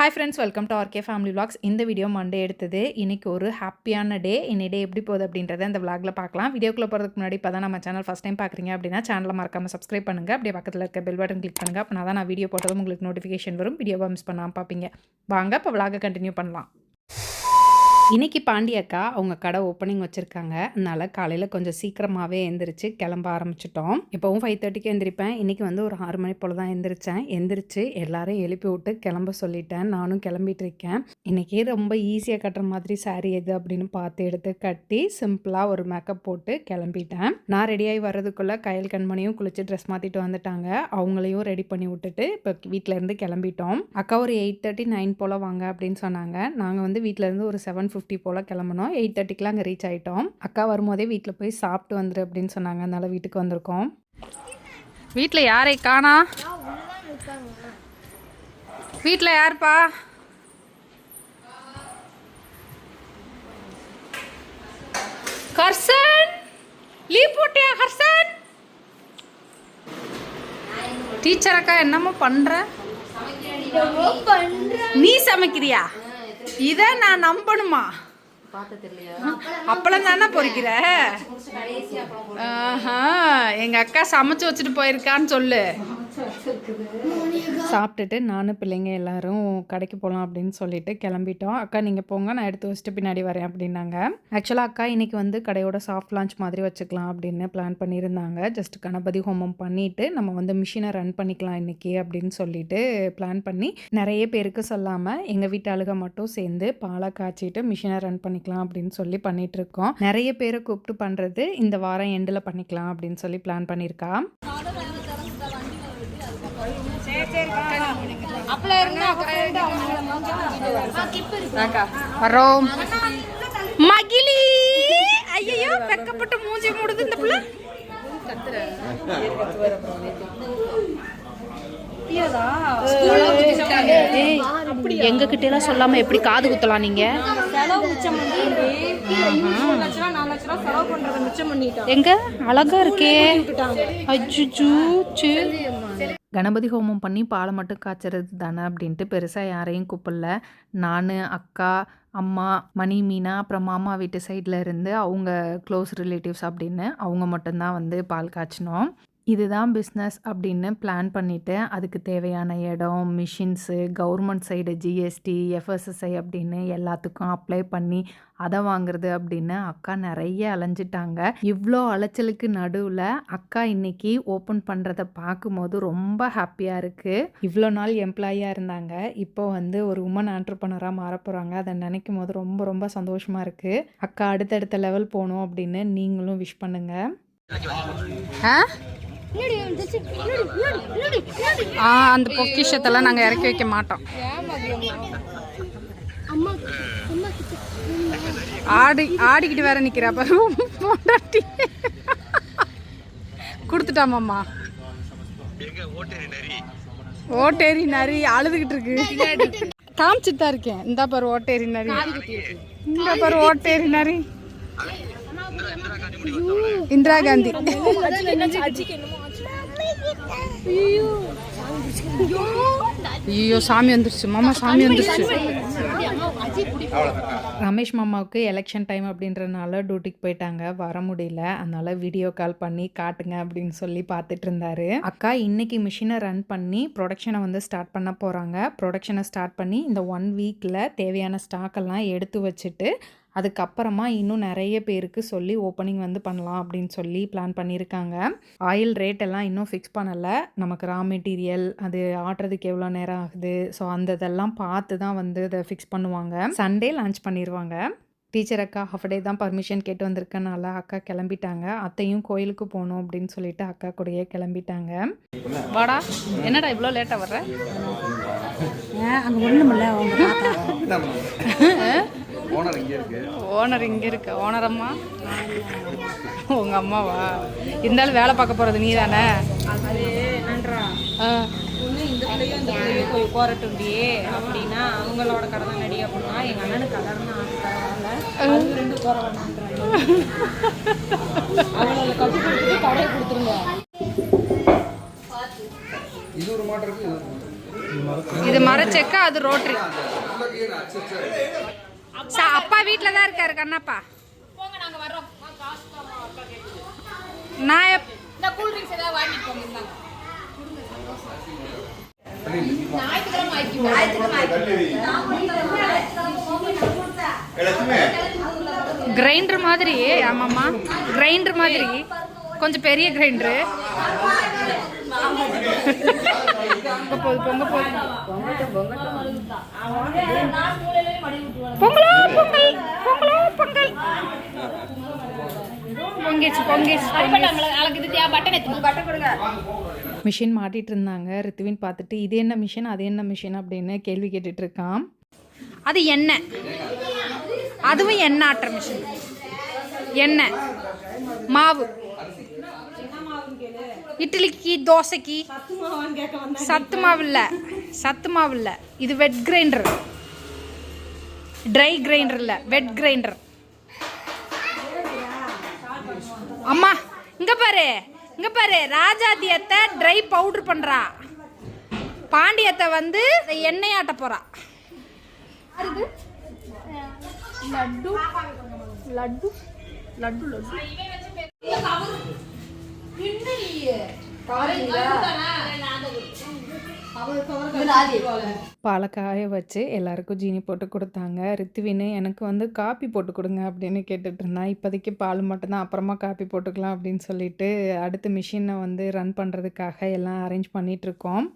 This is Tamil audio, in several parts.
Hi friends, welcome to RK Family Vlogs. இந்த வீடியோ மண்டே எடுத்தது. இன்னைக்கு ஒரு ஹாப்பியான டே. இன்னைக்கு டே எப்படி போகுது அப்படின்றத இந்த vlogல பார்க்கலாம். வீடியோக்குள்ள போறதுக்கு முன்னாடி இப்பதான் நம்ம சேனல் ஃபர்ஸ்ட் டைம் பார்க்குறீங்க அப்படின்னா சேனலை மறக்காம சப்ஸ்கிரைப் பண்ணுங்க. அப்படியே பக்கத்துல இருக்க பெல் பட்டன் கிளிக் பண்ணுங்க. அப்போ நான் வீடியோ போட்டதும் உங்களுக்கு நோட்டிஃபிகேஷன் வரும். வீடியோவை மிஸ் பண்ணாம பார்ப்பீங்க. வாங்க இப்போ vlog கண்டினியூ பண்ணலாம். இன்றைக்கி பாண்டி அக்கா அவங்க கடை ஓப்பனிங் வச்சுருக்காங்க. அதனால் காலையில் கொஞ்சம் சீக்கிரமாகவே எழுந்திரிச்சு கிளம்ப ஆரம்பிச்சிட்டோம். இப்போவும் 5:30க்கு எழுந்திரிப்பேன். இன்றைக்கி வந்து ஒரு 6 மணி போல் தான் எழுந்திரிச்சேன். எழுந்திரிச்சு எல்லாரும் எழுப்பி விட்டு கிளம்ப சொல்லிட்டேன். நானும் கிளம்பிட்டு இருக்கேன். இன்றைக்கி ரொம்ப ஈஸியாக கட்டுற மாதிரி சாரீ எது அப்படின்னு பார்த்து எடுத்து கட்டி சிம்பிளாக ஒரு மேக்கப் போட்டு கிளம்பிட்டேன். நான் ரெடியாகி வர்றதுக்குள்ளே கையல் கண்மணியும் குளிச்சு ட்ரெஸ் மாற்றிட்டு வந்துட்டாங்க. அவங்களையும் ரெடி பண்ணி விட்டுட்டு இப்போ வீட்டிலேருந்து கிளம்பிட்டோம். அக்கா ஒரு 8:30 9 போல் வாங்க அப்படின்னு சொன்னாங்க. நாங்கள் வந்து வீட்டிலேருந்து ஒரு 7:50 போல் கிளம்பணும். 8:30க்குலாம் அங்கே ரீச் ஆகிட்டோம். அக்கா வரும்போதே வீட்டில் போய் சாப்பிட்டு வந்துரு அப்படின்னு சொன்னாங்க. அதனால வீட்டுக்கு வந்திருக்கோம். வீட்டில் யாரை காணா? வீட்டில் யாருப்பா? ஹர்ஷன், லீவ் போட்டியா ஹர்ஷன்? டீச்சர் அக்கா என்னமோ பண்ற? நீ சமைக்கிறியா? இதை நான் நம்பணுமா? அப்பளம் தானே பொறிக்கிற? எங்க அக்கா சமைச்சு வச்சுட்டு போயிருக்கான்னு சொல்லு. சாப்பிட்டுட்டு நானும் பிள்ளைங்க எல்லாரும் கடைக்கு போகலாம் அப்படின்னு சொல்லிட்டு கிளம்பிட்டோம். அக்கா நீங்கள் போங்க, நான் எடுத்து வச்சுட்டு பின்னாடி வரேன் அப்படின்னாங்க. ஆக்சுவலாக அக்கா இன்னைக்கு வந்து கடையோட சாஃப்ட் லான்ச் மாதிரி வச்சுக்கலாம் அப்படின்னு பிளான் பண்ணியிருந்தாங்க. ஜஸ்ட் கணபதி ஹோமம் பண்ணிட்டு நம்ம வந்து மிஷினை ரன் பண்ணிக்கலாம் இன்னைக்கு அப்படின்னு சொல்லிட்டு பிளான் பண்ணி நிறைய பேருக்கு சொல்லாமல் எங்கள் வீட்டு ஆளுக மட்டும் சேர்ந்து பாலை காய்ச்சிட்டு மிஷினை ரன் பண்ணிக்கலாம் அப்படின்னு சொல்லி பண்ணிட்டு இருக்கோம். நிறைய பேரை கூப்பிட்டு பண்ணுறது இந்த வாரம் எண்டில் பண்ணிக்கலாம் அப்படின்னு சொல்லி பிளான் பண்ணியிருக்கா. வரோம் மகிழி. ஐயோ வெக்கப்பட்டு மூஞ்சி மூடுது இந்த பிள்ளை. எங்க கிட்ட எல்லாம் சொல்லாம எப்படி காது குத்தலாம்? நீங்க எங்க அழகா இருக்கே. கணபதி ஹோமம் பண்ணி பாலை மட்டும் காய்ச்சறது தானே அப்படின்ட்டு பெருசாக யாரையும் கூப்பிடல. நான், அக்கா, அம்மா, மணி, மீனா, அப்புறம் மாமா வீட்டு சைடில் இருந்து அவங்க க்ளோஸ் ரிலேட்டிவ்ஸ் அப்படின்னு அவங்க மட்டும்தான் வந்து பால் காய்ச்சினோம். இதுதான் பிஸ்னஸ் அப்படின்னு பிளான் பண்ணிவிட்டு அதுக்கு தேவையான இடம், machines, government side GST, FSSI அப்படின்னு எல்லாத்துக்கும் அப்ளை பண்ணி அதை வாங்குறது அப்படின்னு அக்கா நிறைய அலைஞ்சிட்டாங்க. இவ்வளோ அலைச்சலுக்கு நடுவில் அக்கா இன்னைக்கு ஓப்பன் பண்ணுறதை பார்க்கும்போது ரொம்ப ஹாப்பியாக இருக்குது. இவ்வளோ நாள் எம்ப்ளாயியாக இருந்தாங்க, இப்போ வந்து ஒரு உமன் ஆண்டர்ப்ரனராக மாற போகிறாங்க. அதை நினைக்கும் போது ரொம்ப ரொம்ப சந்தோஷமாக இருக்குது. அக்கா அடுத்தடுத்த லெவல் போகணும் அப்படின்னு நீங்களும் விஷ் பண்ணுங்கள். அந்த பொக்கிஷத்தெல்லாம் நாங்கள் இறக்கி வைக்க மாட்டோம். ஆடிக்கிட்டு வேற நிக்கிறா பாரு. கொடுத்துட்டாமாம்மா. ஓட்டேரி நரி அழுதுகிட்டு இருக்கு. காமிச்சிட்டு தான் இருக்கேன். இந்த பாரு ஓட்டேரி நரி. இந்த பாரு ஓட்டேரி நரி. இந்திரா காந்தி. ஐயோ சாமி வந்துருச்சு மாமா, சாமி வந்துருச்சு. ரமேஷ் மாமாவுக்கு எலெக்ஷன் டைம் அப்படின்றனால டியூட்டிக்கு போயிட்டாங்க, வர முடியல. அதனால வீடியோ கால் பண்ணி காட்டுங்க அப்படின்னு சொல்லி பார்த்துட்டு இருந்தாரு. அக்கா இன்னைக்கு மிஷினை ரன் பண்ணி ப்ரொடக்ஷனை வந்து ஸ்டார்ட் பண்ண போகிறாங்க. ப்ரொடக்ஷனை ஸ்டார்ட் பண்ணி இந்த 1 வீக்கில் தேவையான ஸ்டாக்கெல்லாம் எடுத்து வச்சுட்டு அதுக்கப்புறமா இன்னும் நிறைய பேருக்கு சொல்லி ஓப்பனிங் வந்து பண்ணலாம் அப்படின்னு சொல்லி பிளான் பண்ணியிருக்காங்க. ஆயில் ரேட் எல்லாம் இன்னும் ஃபிக்ஸ் பண்ணலை. நமக்கு ரா மெட்டீரியல் அது ஆட்டுறதுக்கு எவ்வளோ நேரம் ஆகுது, ஸோ அந்த இதெல்லாம் பார்த்து தான் வந்து அதை ஃபிக்ஸ் பண்ணுவாங்க. சண்டே லான்ச் பண்ணிடுவாங்க. டீச்சர் அக்கா ஹாஃப் டே தான் பர்மிஷன் கேட்டு வந்திருக்கனால அக்கா கிளம்பிட்டாங்க. அத்தையும் கோயிலுக்கு போகணும் அப்படின்னு சொல்லிட்டு அக்கா கூடயே கிளம்பிட்டாங்க. வாடா, என்னடா இவ்வளோ லேட்டாக வர்ற? அங்கே ஒன்றுமில்ல, ஓனர் இங்கே இருக்கு. ஓனர் அம்மா உங்கள் அம்மாவா? இருந்தாலும் வேலை பார்க்க போகிறது நீ தானே? இந்த பிள்ளையும் இந்த பிள்ளையும் போய் போறட்டுண்டி அப்படின்னா அவங்களோட கடை தான் நடி அப்படின்னா எங்கள் அண்ணனுக்கு கலர்னு ஆசை 2 போற வேணான்றாங்க. அவங்கள கட்டுப்படுத்தி கடையை கொடுத்துருங்க. இது ஒரு மாட்டு இருக்கு. இது மரச்செக்கு, அது ரோட்டரி. அப்பா வீட்டில் தான் இருக்காரு கண்ணப்பா. நான் கூல் ட்ரிங்க்ஸ் ஏதாவது வாங்கிட்டு போங்க. கிரைண்டர் மாதிரி. ஆமாம்மா, கிரைண்டர் மாதிரி, கொஞ்சம் பெரிய கிரைண்டரு. பொங்கலோ பொங்கல், பொங்கலோ பொங்கல். மிஷின் மாட்டிட்டு இருந்தாங்க. ரித்துவின் பார்த்துட்டு இது என்ன மிஷின், அது என்ன மிஷின் அப்படின்னு கேள்வி கேட்டுட்டு இருக்கான். அது எண்ணெய், அதுவும் எண்ணெய் ஆட்டுற மிஷின். எண்ணெய் மாவு, இட்லிக்கு தோசைக்கு. சத்து மாவு இல்லை, சத்து மாவு இல்லை, இது வெட் கிரைண்டர். ட்ரை கிரைண்டர் இல்லை, வெட் கிரைண்டர். அம்மா இங்க பாரு, இங்க பாரு, ராஜாத்தியத்தை ட்ரை பவுடர் பண்றா, பாண்டியத்தை வந்து எண்ணெய் ஆட்ட போறா. லட்டு லட்டு லட்டு லட்டு. பாலை காய வச்சு எல்லாருக்கும் ஜீனி போட்டு கொடுத்தாங்க. ரித்துவின்னு எனக்கு வந்து காப்பி போட்டு கொடுங்க அப்படின்னு கேட்டுட்டு இருந்தான். இப்போதைக்கு பால் மட்டும்தான், அப்புறமா காப்பி போட்டுக்கலாம் அப்படின்னு சொல்லிட்டு அடுத்த மிஷினை வந்து ரன் பண்ணுறதுக்காக எல்லாம் அரேஞ்ச் பண்ணிகிட்ருக்கோம்.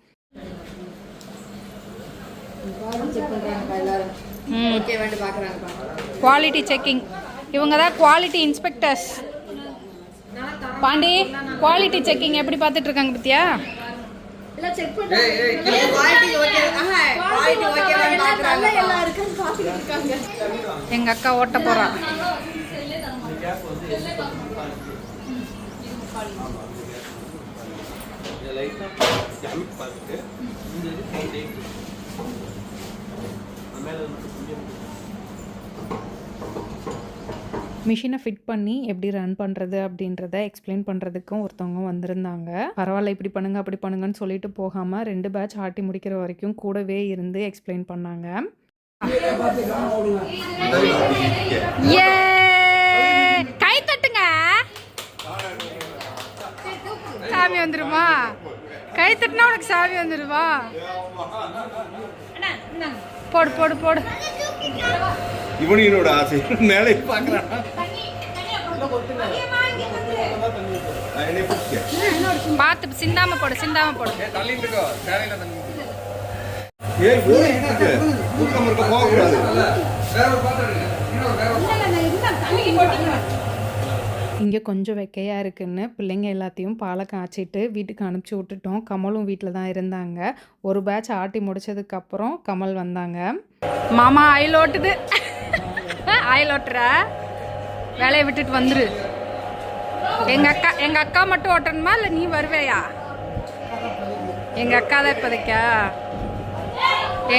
குவாலிட்டி செக்கிங், இவங்க தான் quality inspectors. Pandi, quality checking எப்படி பார்த்துட்டு இருக்காங்க பத்தியா? எங்க அக்கா ஓட்ட போறா. மிஷினை ஃபிட் பண்ணி எப்படி ரன் பண்ணுறது அப்படின்றத எக்ஸ்பிளைன் பண்ணுறதுக்கும் ஒருத்தவங்க வந்திருந்தாங்க. பரவாயில்ல, இப்படி பண்ணுங்க அப்படி பண்ணுங்கன்னு சொல்லிட்டு போகாமல் 2 பேட்ச் ஆட்டி முடிக்கிற வரைக்கும் கூடவே இருந்து எக்ஸ்பிளைன் பண்ணாங்க. கை தட்டுங்க, சாமி வந்துருமா? கை தட்டுனா உனக்கு சாமி வந்துருமா? போடு போடு போடு. இவனோட ஆசை மேலே பார்க்கறான். பார்த்து சிந்தாம போடு, சிந்தாம போடு. இங்கே கொஞ்சம் வெக்கையாக இருக்குன்னு பிள்ளைங்க எல்லாத்தையும் பாலை காய்ச்சிட்டு வீட்டுக்கு அனுப்பிச்சி விட்டுட்டோம். கமலும் வீட்டில் தான் இருந்தாங்க. ஒரு பேட்ச் ஆட்டி முடிச்சதுக்கப்புறம் கமல் வந்தாங்க. மாமா ஆயில் ஓட்டுது, ஆயில் ஓட்டுற வேலையை விட்டுட்டு வந்துரு. எங்கள் அக்கா மட்டும் ஓட்டணுமா இல்லை நீ வருவேயா? எங்கள் அக்கா தான் இப்போதைக்கா.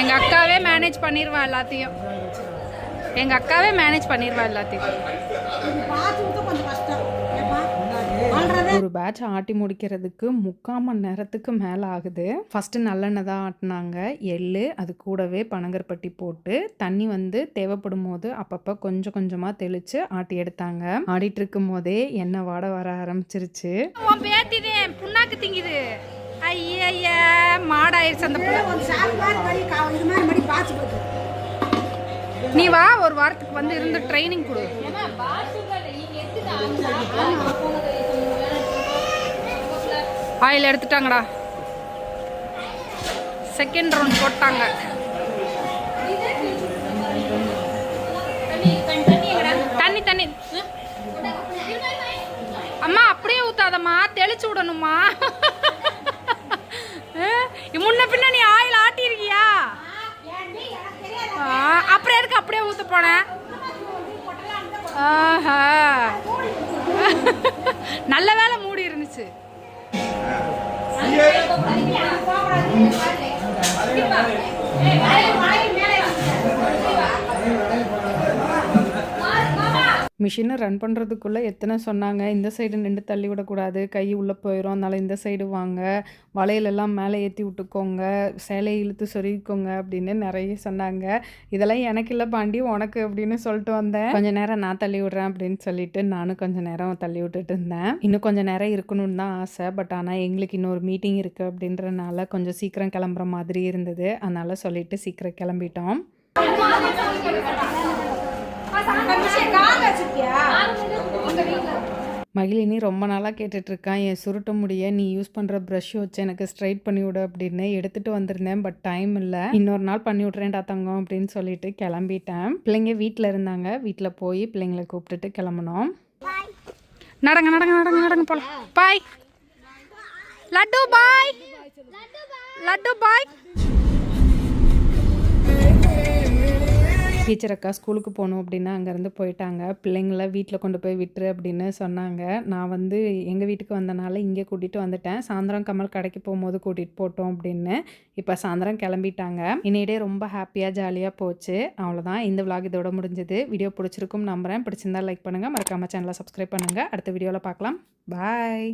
எங்கள் அக்காவே மேனேஜ் பண்ணிடுவா எல்லாத்தையும். எங்கள் அக்காவே மேனேஜ் பண்ணிடுவா எல்லாத்தையும். ஒரு பேட்ச் ஆட்டி முடிக்கிறதுக்கு 3/4 மணி நேரத்துக்கு மேலே ஆகுது. ஃபஸ்ட்டு நல்லெண்ணெய் தான் ஆட்டினாங்க. எள்ளு, அது கூடவே பனங்கற்பட்டி போட்டு தண்ணி வந்து தேவைப்படும் போது அப்பப்போ கொஞ்சம் கொஞ்சமாக தெளித்து ஆட்டி எடுத்தாங்க. ஆடிட்டு இருக்கும் போதே எண்ணெய் வாட வர ஆரம்பிச்சிருச்சு. புண்ணாக்கு திங்குது. ஐயா மாடாயிருச்சு அந்த. நீ வா, ஒரு வாரத்துக்கு வந்து இருந்து ட்ரைனிங் கொடு. ஆயில் எடுத்துட்டாங்கடா. செகண்ட் ரவுண்ட் போட்டாங்க. தண்ணி தண்ணி அம்மா அப்படியே ஊத்தாதம்மா, தெளிச்சு விடணுமா? முன்ன பின்ன நீ ஆயில் ஆட்டிருக்கியா? அப்புறம் எதுக்கு அப்படியே ஊத்த போன? நல்ல வேலை மூடி இருந்துச்சு. மிஷினை ரன் பண்ணுறதுக்குள்ளே எத்தனை சொன்னாங்க, இந்த சைடு நின்று தள்ளி விடக்கூடாது, கை உள்ளே போயிடும், அதனால் இந்த சைடு வாங்க, வளையலெல்லாம் மேலே ஏற்றி விட்டுக்கோங்க, சேலையை இழுத்து சொருகிக்கோங்க அப்படின்னு நிறைய சொன்னாங்க. இதெல்லாம் எனக்கு இல்லை பாண்டி, உனக்கு அப்படின்னு சொல்லிட்டு வந்தேன். கொஞ்சம் நேரம் நான் தள்ளி விட்றேன் அப்படின்னு சொல்லிட்டு நானும் கொஞ்சம் நேரம் தள்ளி விட்டுட்டு இருந்தேன். இன்னும் கொஞ்சம் நேரம் இருக்கணும்னு தான் ஆசை. பட் ஆனால் எங்களுக்கு இன்னொரு மீட்டிங் இருக்குது அப்படின்றனால கொஞ்சம் சீக்கிரம் கிளம்புற மாதிரி இருந்தது. அதனால் சொல்லிட்டு சீக்கிரம் கிளம்பிட்டோம். மகிழினி ரொம்ப நாளாக கேட்டுட்ருக்கான், என் சுருட்ட முடிய நீ யூஸ் பண்ணுற ப்ரஷ் வச்சு எனக்கு ஸ்ட்ரைட் பண்ணி விடு அப்படின்னு. எடுத்துகிட்டு வந்திருந்தேன், பட் டைம் இல்லை, இன்னொரு நாள் பண்ணி விட்றேன்டா தங்கம் அப்படின்னு சொல்லிட்டு கிளம்பிட்டேன். பிள்ளைங்க வீட்டில் இருந்தாங்க, வீட்டில் போய் பிள்ளைங்களை கூப்பிட்டுட்டு கிளம்புனோம். நடங்க நடங்க நடங்க நடங்க போலாம். பாய் லட்டு, பாய் லட்டு, பாய். டீச்சர் அக்கா ஸ்கூலுக்கு போகணும் அப்படின்னா அங்கேருந்து போயிட்டாங்க. பிள்ளைங்கள வீட்டில் கொண்டு போய் விட்டுரு அப்படின்னு சொன்னாங்க. நான் வந்து எங்கள் வீட்டுக்கு வந்தனால இங்கே கூட்டிகிட்டு வந்துட்டேன். சாயந்தரம் கமல் கடைக்கு போகும்போது கூட்டிகிட்டு போட்டோம் அப்படின்னு. இப்போ சாயந்தரம் கிளம்பிட்டாங்க. இன்னைடே ரொம்ப ஹாப்பியாக ஜாலியாக போச்சு. அவ்வளோதான், இந்த விலாக் இதோட முடிஞ்சது. வீடியோ பிடிச்சிருக்கும் நம்புகிறேன். பிடிச்சிருந்தா லைக் பண்ணுங்கள், மறக்காமல் சேனலை சப்ஸ்கிரைப் பண்ணுங்கள். அடுத்த வீடியோவில் பார்க்கலாம். பாய்.